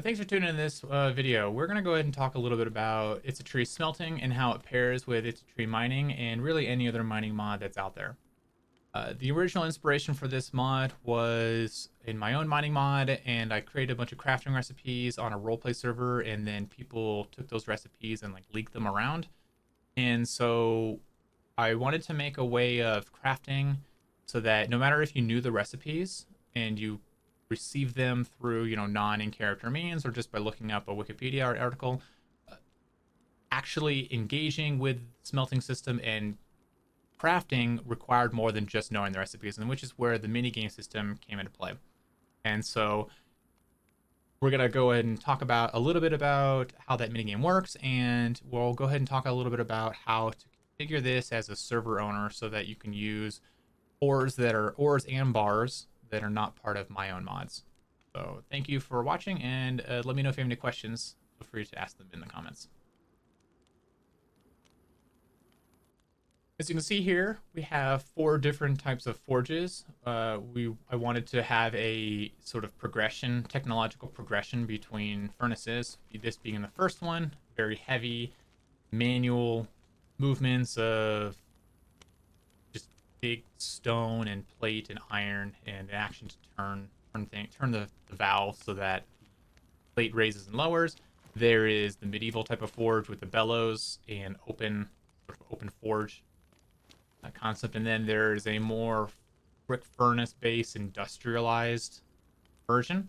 Thanks for tuning in this video. We're going to go ahead and talk a little bit about ItsATreee smelting and how it pairs with ItsATreee mining and really any other mining mod that's out there. The original inspiration for this mod was in my own mining mod, and I created a bunch of crafting recipes on a roleplay server, and then people took those recipes and like leaked them around. And so I wanted to make a way of crafting so that no matter if you knew the recipes and you receive them through, non-in-character means or just by looking up a Wikipedia article, actually engaging with smelting system and crafting required more than just knowing the recipes, and which is where the minigame system came into play. And so we're going to go ahead and talk about a little bit about how that minigame works, and we'll go ahead and talk a little bit about how to configure this as a server owner so that you can use ores and bars that are not part of my own mods. So thank you for watching, and let me know if you have any questions. Feel free to ask them in the comments. As you can see here, we have 4 different types of forges. I wanted to have a sort of technological progression between furnaces. This being the first one, very heavy manual movements of just big stone and plate and iron and action to turn the valve so that the plate raises and lowers. There is the medieval type of forge with the bellows and open forge concept, and then there's a more brick furnace based industrialized version,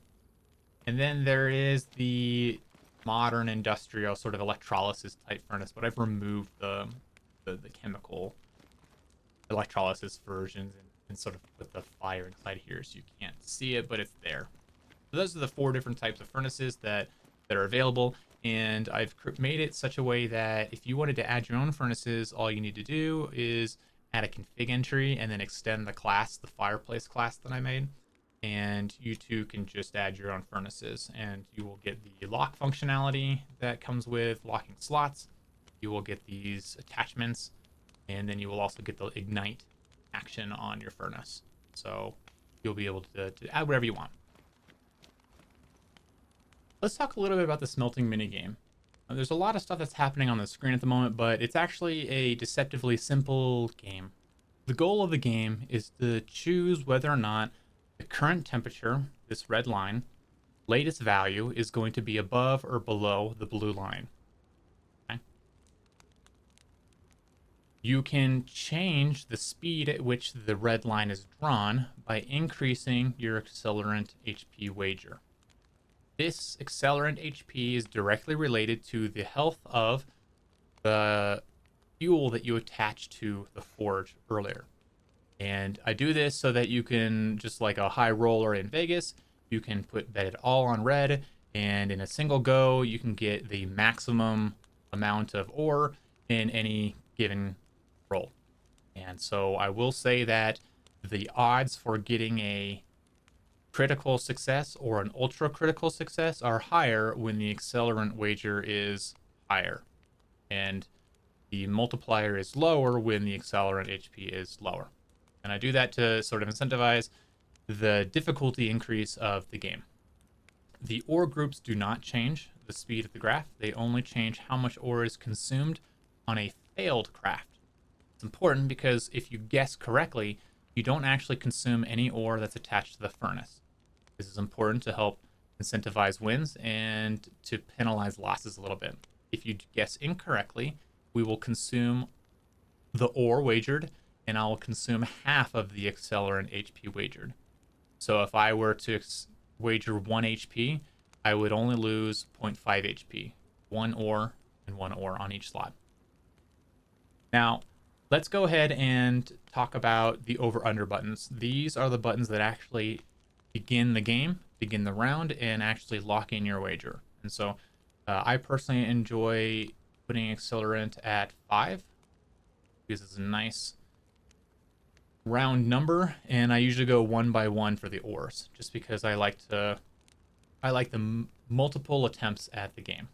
and then there is the modern industrial sort of electrolysis type furnace, but I've removed the chemical electrolysis versions and sort of put the fire inside here so you can't see it, but it's there. So those are the 4 different types of furnaces that are available, and I've made it such a way that if you wanted to add your own furnaces, all you need to do is add a config entry and then extend the class, the fireplace class that I made, and you too can just add your own furnaces, and you will get the lock functionality that comes with locking slots. You will get these attachments, and then you will also get the ignite action on your furnace, so you'll be able to add whatever you want. Let's talk a little bit about the smelting minigame. There's a lot of stuff that's happening on the screen at the moment, but it's actually a deceptively simple game. The goal of the game is to choose whether or not the current temperature, this red line, latest value, is going to be above or below the blue line. Okay? You can change the speed at which the red line is drawn by increasing your accelerant HP wager. This accelerant HP is directly related to the health of the fuel that you attached to the forge earlier. And I do this so that you can, just like a high roller in Vegas, you can bet it all on red, and in a single go, you can get the maximum amount of ore in any given roll. And so I will say that the odds for getting a critical success or an ultra critical success are higher when the accelerant wager is higher, and the multiplier is lower when the accelerant HP is lower. And I do that to sort of incentivize the difficulty increase of the game. The ore groups do not change the speed of the graph. They only change how much ore is consumed on a failed craft. It's important because if you guess correctly, you don't actually consume any ore that's attached to the furnace. This is important to help incentivize wins and to penalize losses a little bit. If you guess incorrectly, we will consume the ore wagered, and I will consume half of the accelerant HP wagered. So if I were to wager 1 HP, I would only lose 0.5 HP, 1 ore and 1 ore on each slot. Now, let's go ahead and talk about the over-under buttons. These are the buttons that actually begin the game, begin the round, and actually lock in your wager. And so I personally enjoy putting accelerant at 5 because it's a nice round number, and I usually go 1 by 1 for the ores just because I like the multiple attempts at the game.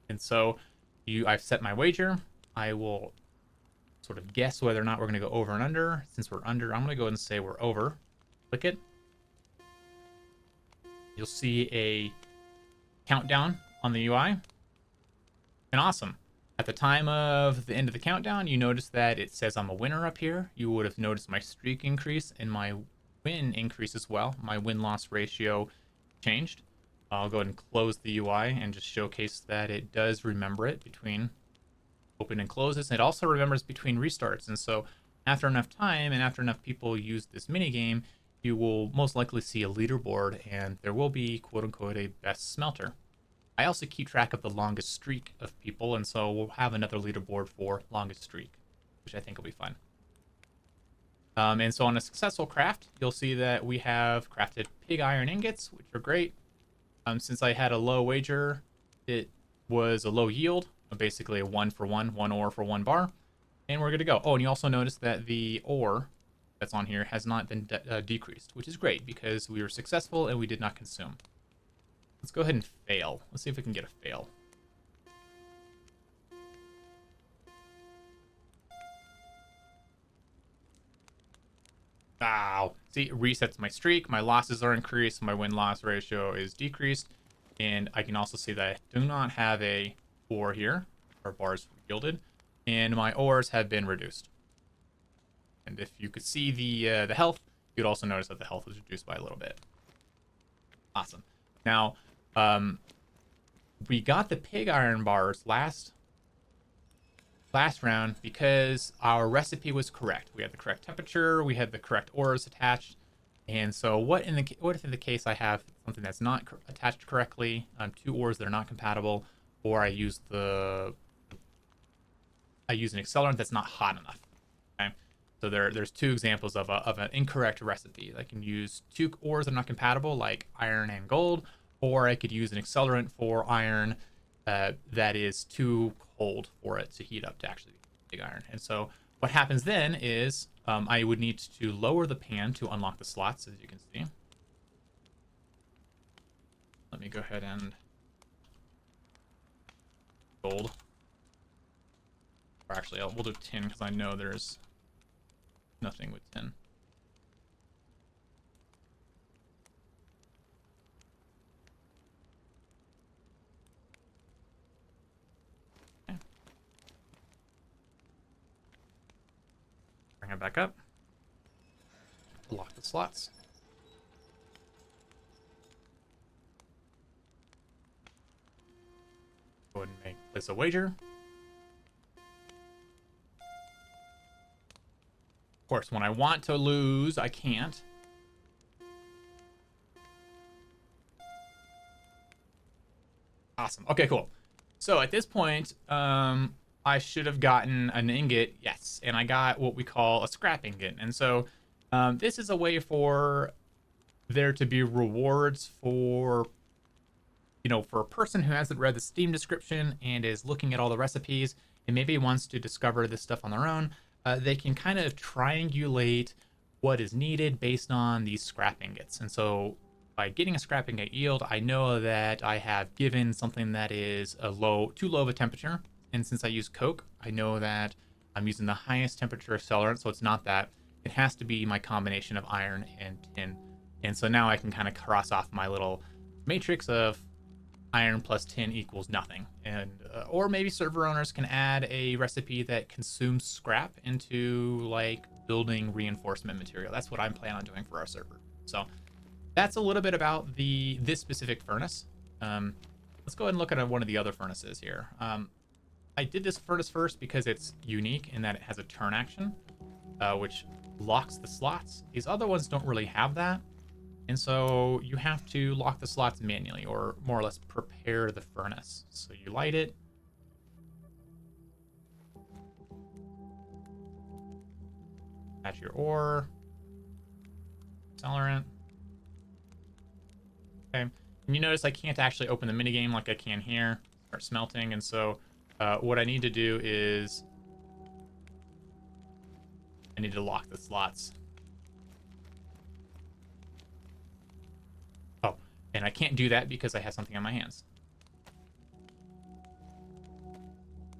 And so I've set my wager. I will sort of guess whether or not we're going to go over and under. Since we're under, I'm going to go ahead and say we're over. Click it. You'll see a countdown on the UI. And awesome. At the time of the end of the countdown, you notice that it says I'm a winner up here. You would have noticed my streak increase and my win increase as well. My win-loss ratio changed. I'll go ahead and close the UI and just showcase that it does remember it between open and closes. It also remembers between restarts. And so after enough time and after enough people use this minigame, you will most likely see a leaderboard and there will be quote unquote a best smelter. I also keep track of the longest streak of people, and so we'll have another leaderboard for longest streak, which I think will be fun. And so on a successful craft, you'll see that we have crafted pig iron ingots, which are great. Since I had a low wager, it was a low yield, basically a 1-for-1, 1 ore for 1 bar, and we're good to go. Oh, and you also notice that the ore that's on here has not been decreased, which is great because we were successful and we did not consume. Let's go ahead and fail. Let's see if we can get a fail. Wow. See, it resets my streak. My losses are increased. My win-loss ratio is decreased. And I can also see that I do not have a ore here. Our bars yielded. And my ores have been reduced. And if you could see the health, you'd also notice that the health was reduced by a little bit. Awesome. Now, we got the pig iron bars last round because our recipe was correct. We had the correct temperature, we had the correct ores attached, and so what if in the case I have something that's not attached correctly, 2 ores that are not compatible, or I use an accelerant that's not hot enough. Okay, so there's 2 examples of an incorrect recipe. I can use 2 ores that are not compatible, like iron and gold. Or I could use an accelerant for iron that is too cold for it to heat up to actually be pig iron. And so what happens then is I would need to lower the pan to unlock the slots, as you can see. Let me go ahead and gold. Or actually, we'll do tin because I know there's nothing with tin. Bring it back up. Lock the slots. Go ahead and place a wager. Of course, when I want to lose, I can't. Awesome. Okay, cool. So at this point, I should have gotten an ingot, yes, and I got what we call a scrap ingot. And so this is a way for there to be rewards for, for a person who hasn't read the Steam description and is looking at all the recipes and maybe wants to discover this stuff on their own. They can kind of triangulate what is needed based on these scrap ingots. And so by getting a scrap ingot yield, I know that I have given something that is too low of a temperature. And since I use coke, I know that I'm using the highest temperature accelerant, so it's not that. It has to be my combination of iron and tin. And so now I can kind of cross off my little matrix of iron plus tin equals nothing. And or maybe server owners can add a recipe that consumes scrap into like building reinforcement material. That's what I'm planning on doing for our server. So that's a little bit about this specific furnace. Let's go ahead and look at one of the other furnaces here. I did this furnace first because it's unique in that it has a turn action, which locks the slots. These other ones don't really have that. And so you have to lock the slots manually, or more or less prepare the furnace. So you light it. Add your ore. Accelerant. Okay. And you notice I can't actually open the minigame like I can here. Start smelting. And so what I need to do is I need to lock the slots. Oh, and I can't do that because I have something on my hands.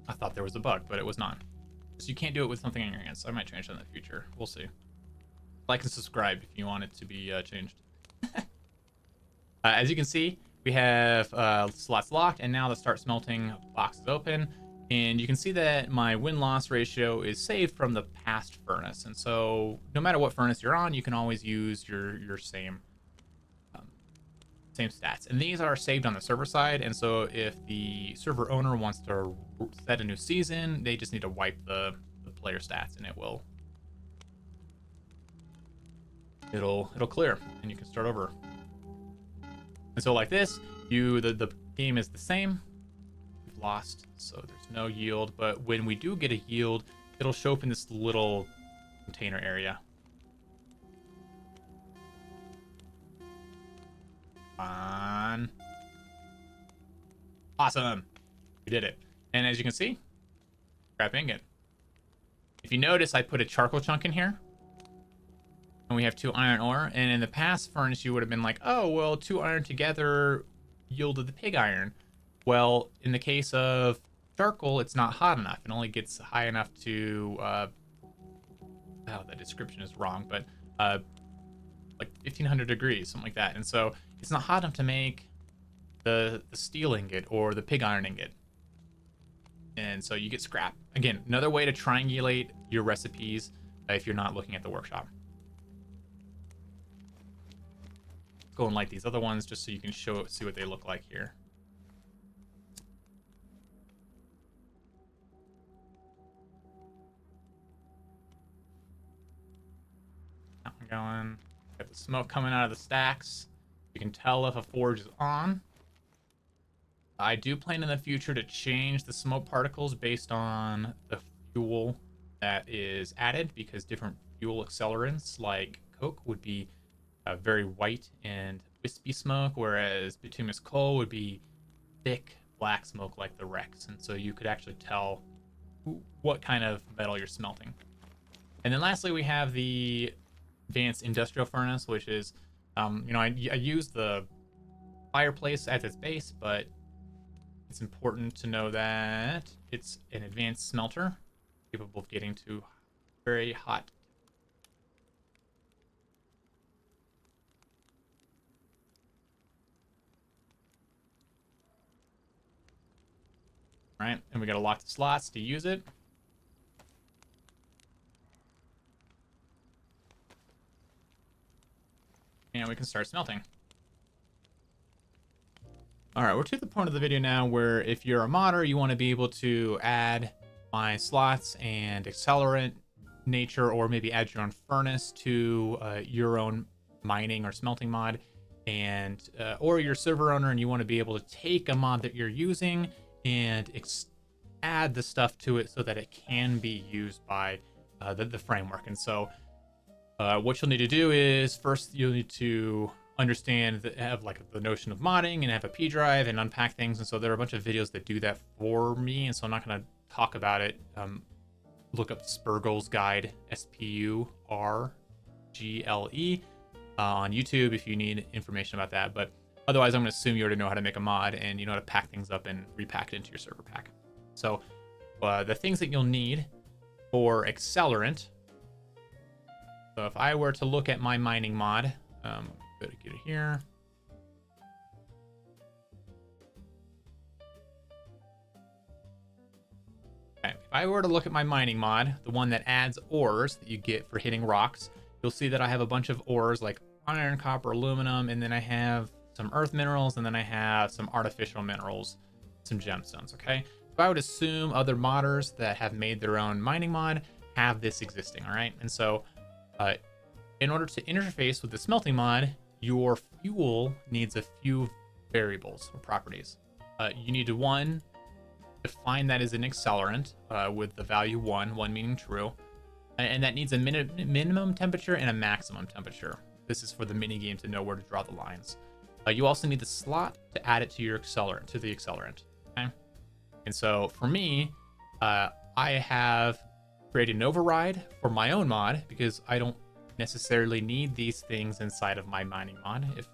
I thought there was a bug, but it was not. So you can't do it with something on your hands. So I might change that in the future. We'll see. Like and subscribe if you want it to be changed. As you can see, we have slots locked, and now the start smelting box is open. And you can see that my win-loss ratio is saved from the past furnace. And so no matter what furnace you're on, you can always use your same stats. And these are saved on the server side. And so if the server owner wants to set a new season, they just need to wipe the player stats, and it'll clear, and you can start over. And so like this, the game is the same. We've lost, so there's no yield. But when we do get a yield, it'll show up in this little container area. On. Awesome. We did it. And as you can see, scrap ingot. If you notice, I put a charcoal chunk in here. And we have 2 iron ore. And in the past furnace, you would have been like, oh, well, 2 iron together yielded the pig iron. Well, in the case of charcoal, it's not hot enough. It only gets high enough to, the description is wrong, but like 1500 degrees, something like that. And so it's not hot enough to make the steel ingot or the pig iron ingot. And so you get scrap. Again, another way to triangulate your recipes if you're not looking at the workshop. Let's go and light these other ones just so you can see what they look like here. That one going. Got the smoke coming out of the stacks. You can tell if a forge is on. I do plan in the future to change the smoke particles based on the fuel that is added, because different fuel accelerants like coke would be very white and wispy smoke, whereas bituminous coal would be thick black smoke like the Rex. And so you could actually tell what kind of metal you're smelting. And then lastly, we have the advanced industrial furnace, which is, I use the fireplace as its base, but it's important to know that it's an advanced smelter capable of getting to very hot. All right, and we got to lock the slots to use it. And we can start smelting. All right, we're to the point of the video now where if you're a modder, you want to be able to add my slots and accelerant nature, or maybe add your own furnace to your own mining or smelting mod, and or you're a server owner and you want to be able to take a mod that you're using and add the stuff to it so that it can be used by the framework. And so what you'll need to do is first you'll need to understand have like the notion of modding and have a P drive and unpack things. And so there are a bunch of videos that do that for me, and so I'm not going to talk about it. Look up Spurgle's Guide, SPURGLE, on YouTube if you need information about that. But otherwise, I'm going to assume you already know how to make a mod and you know how to pack things up and repack it into your server pack. So the things that you'll need for accelerant. So if I were to look at my mining mod, go to get it here. Okay, if I were to look at my mining mod, the one that adds ores that you get for hitting rocks, you'll see that I have a bunch of ores like iron, copper, aluminum, and then I have some earth minerals, and then I have some artificial minerals, some gemstones, okay? So I would assume other modders that have made their own mining mod have this existing, all right? And so in order to interface with the smelting mod, your fuel needs a few variables or properties. You need to, one, define that as an accelerant with the value 1 meaning true, and that needs a minimum temperature and a maximum temperature. This is for the minigame to know where to draw the lines. You also need the slot to add it to your accelerant, to the accelerant. Okay? And so for me, I have created an override for my own mod because I don't necessarily need these things inside of my mining mod. If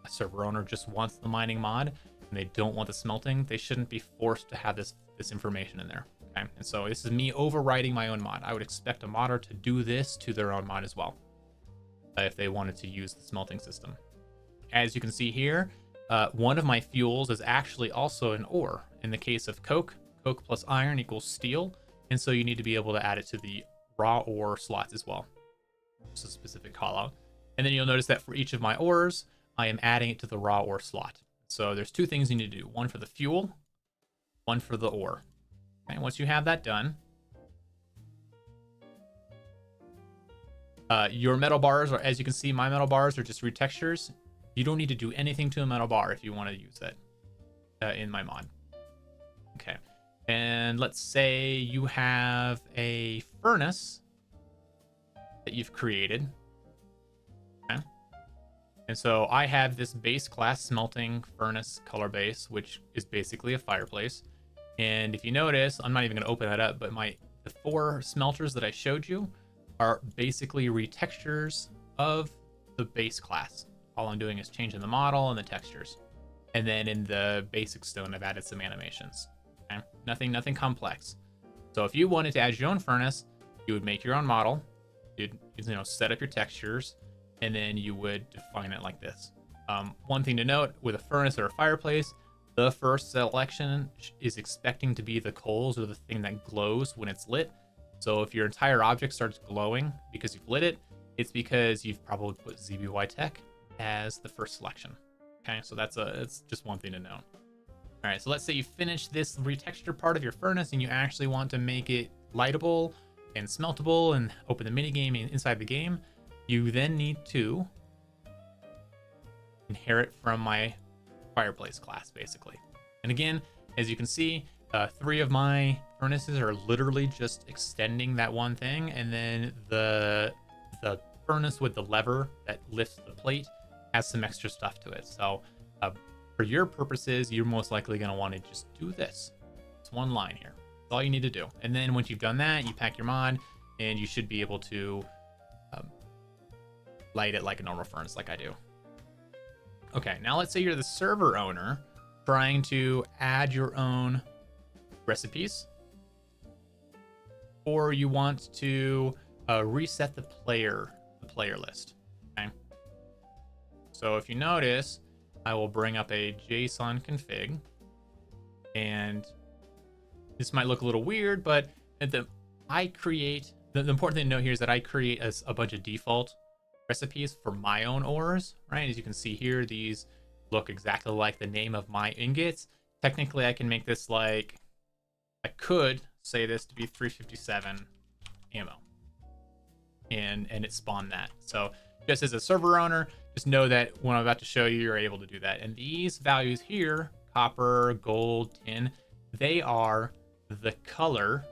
a server owner just wants the mining mod and they don't want the smelting, they shouldn't be forced to have this information in there. Okay, and so this is me overriding my own mod. I would expect a modder to do this to their own mod as well if they wanted to use the smelting system. As you can see here, one of my fuels is actually also an ore. In the case of coke, coke plus iron equals steel, and so you need to be able to add it to the raw ore slots as well. Just a specific call out. And then you'll notice that for each of my ores, I am adding it to the raw ore slot. So there's two things you need to do. One for the fuel, one for the ore. Okay, once you have that done, your metal bars are, as you can see, my metal bars are just retextures. You don't need to do anything to a metal bar if you want to use it in my mod. Okay, and let's say you have a furnace that you've created. Okay, and so I have this base class smelting furnace color base, which is basically a fireplace. And if you notice, I'm not even going to open that up, but the 4 smelters that I showed you are basically retextures of the base class. All I'm doing is changing the model and the textures. And then in the basic stone, I've added some animations. Okay? Nothing complex. So if you wanted to add your own furnace, you would make your own model. You'd set up your textures, and then you would define it like this. One thing to note with a furnace or a fireplace, the first selection is expecting to be the coals or the thing that glows when it's lit. So if your entire object starts glowing because you've lit it, it's because you've probably put ZBY Tech as the first selection. Okay, so it's just one thing to know. All right, so let's say you finish this retexture part of your furnace and you actually want to make it lightable and smeltable and open the minigame inside the game. You then need to inherit from my fireplace class, basically. And again, as you can see, 3 of my furnaces are literally just extending that one thing, and then the furnace with the lever that lifts the plate has some extra stuff to it. So for your purposes, you're most likely going to want to just do this. It's one line here. That's all you need to do. And then once you've done that, you pack your mod, and you should be able to light it like a normal furnace like I do. Okay, now let's say you're the server owner trying to add your own recipes, or you want to reset the player list. Okay, so if you notice, I will bring up a JSON config, and this might look a little weird, but the important thing to note here is that I create a bunch of default recipes for my own ores, right? As you can see here, these look exactly like the name of my ingots. Technically, I can make this like, I could say this to be 357 ammo, and it spawned that. So just as a server owner, just know that when I'm about to show you, you're able to do that. And these values here, copper, gold, tin, they are the color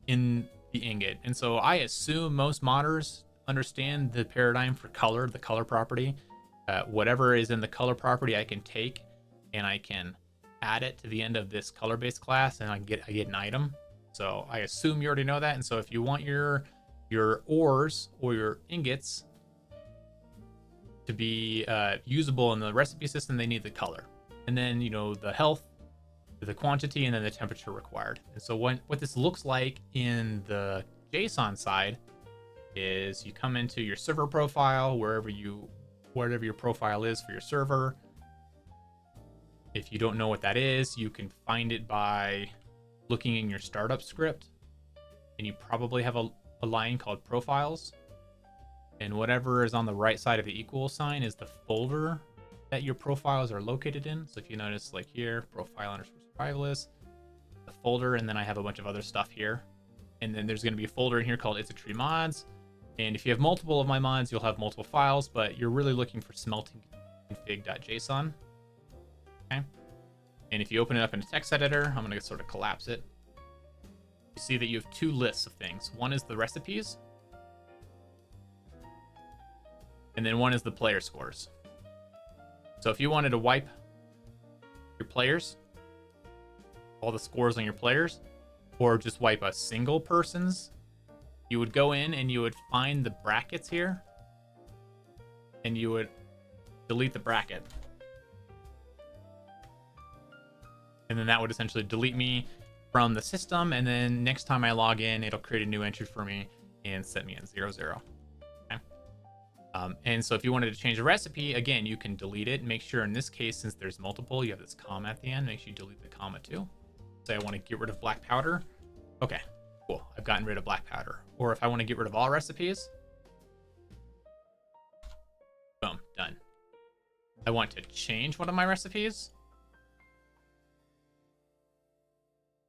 in the ingot. And so I assume most modders understand the paradigm for color, the color property. Whatever is in the color property, I can take and I can add it to the end of this color-based class, and I get an item. So I assume you already know that. And so if you want your ores or your ingots to be usable in the recipe system, they need the color, and then the health, the quantity, and then the temperature required. And so what this looks like in the JSON side is you come into your server profile, whatever your profile is for your server. If you don't know what that is, you can find it by looking in your startup script, and you probably have a line called profiles, and whatever is on the right side of the equal sign is the folder that your profiles are located in. So if you notice, like here, profile _ survivalist, the folder, and then I have a bunch of other stuff here, and then there's going to be a folder in here called ItsATreee mods. And if you have multiple of my mods, you'll have multiple files, but you're really looking for smelting config.json. Okay, and if you open it up in a text editor, I'm going to sort of collapse it. You see that you have 2 lists of things. One is the recipes, and then one is the player scores. So if you wanted to wipe your players, all the scores on your players, or just wipe a single person's, you would go in and you would find the brackets here, and you would delete the bracket. And then that would essentially delete me from the system, and then next time I log in, it'll create a new entry for me and set me at 0, 0. Okay? And so if you wanted to change the recipe, again, you can delete it. Make sure in this case, since there's multiple, you have this comma at the end. Make sure you delete the comma too. Say I want to get rid of black powder. Okay, cool. I've gotten rid of black powder. Or if I want to get rid of all recipes, boom, done. I want to change one of my recipes.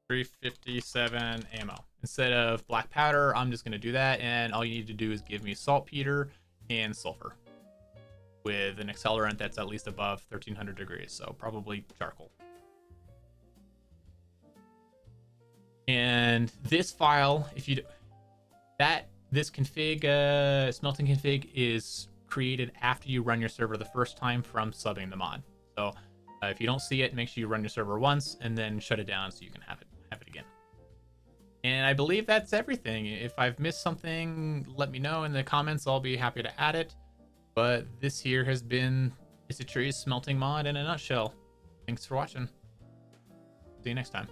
357 ammo. Instead of black powder, I'm just going to do that. And all you need to do is give me saltpeter and sulfur with an accelerant that's at least above 1300 degrees. So probably charcoal. And this file, if you this config, smelting config is created after you run your server the first time from subbing the mod. So if you don't see it, make sure you run your server once and then shut it down so you can have it again. And I believe that's everything. If I've missed something, let me know in the comments. I'll be happy to add it. But this here has been ItsATree's smelting mod in a nutshell. Thanks for watching. See you next time.